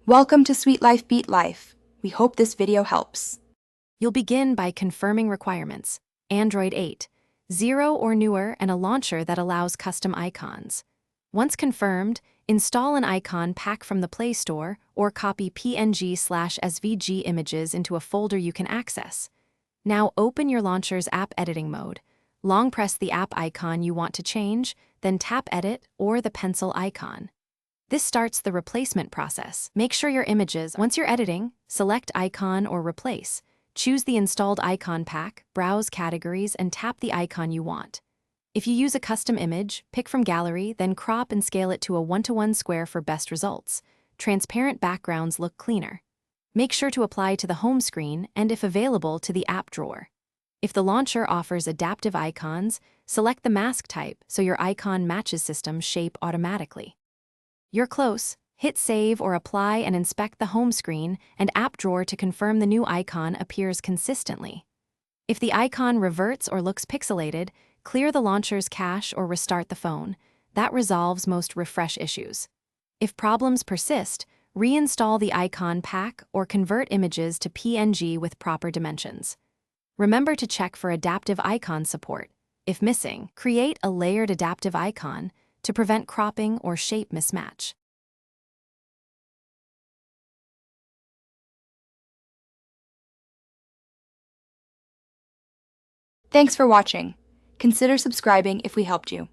Welcome to Sweet Life Beat Life. We hope this video helps. You'll begin by confirming requirements: Android 8, 0 or newer, and a launcher that allows custom icons. Once confirmed, install an icon pack from the Play Store or copy PNG/SVG images into a folder you can access. Now open your launcher's app editing mode. Long press the app icon you want to change, then tap Edit or the pencil icon. This starts the replacement process. Make sure your images. Once you're editing, select Icon or Replace. Choose the installed icon pack, browse categories, and tap the icon you want. If you use a custom image, pick from gallery, then crop and scale it to a 1:1 square for best results. Transparent backgrounds look cleaner. Make sure to apply to the home screen and, if available, to the app drawer. If the launcher offers adaptive icons, select the mask type so your icon matches system shape automatically. You're close. Hit Save or Apply and inspect the home screen and app drawer to confirm the new icon appears consistently. If the icon reverts or looks pixelated, clear the launcher's cache or restart the phone. That resolves most refresh issues. If problems persist, reinstall the icon pack or convert images to PNG with proper dimensions. Remember to check for adaptive icon support. If missing, create a layered adaptive icon to prevent cropping or shape mismatch. Thanks for watching. Consider subscribing if we helped you.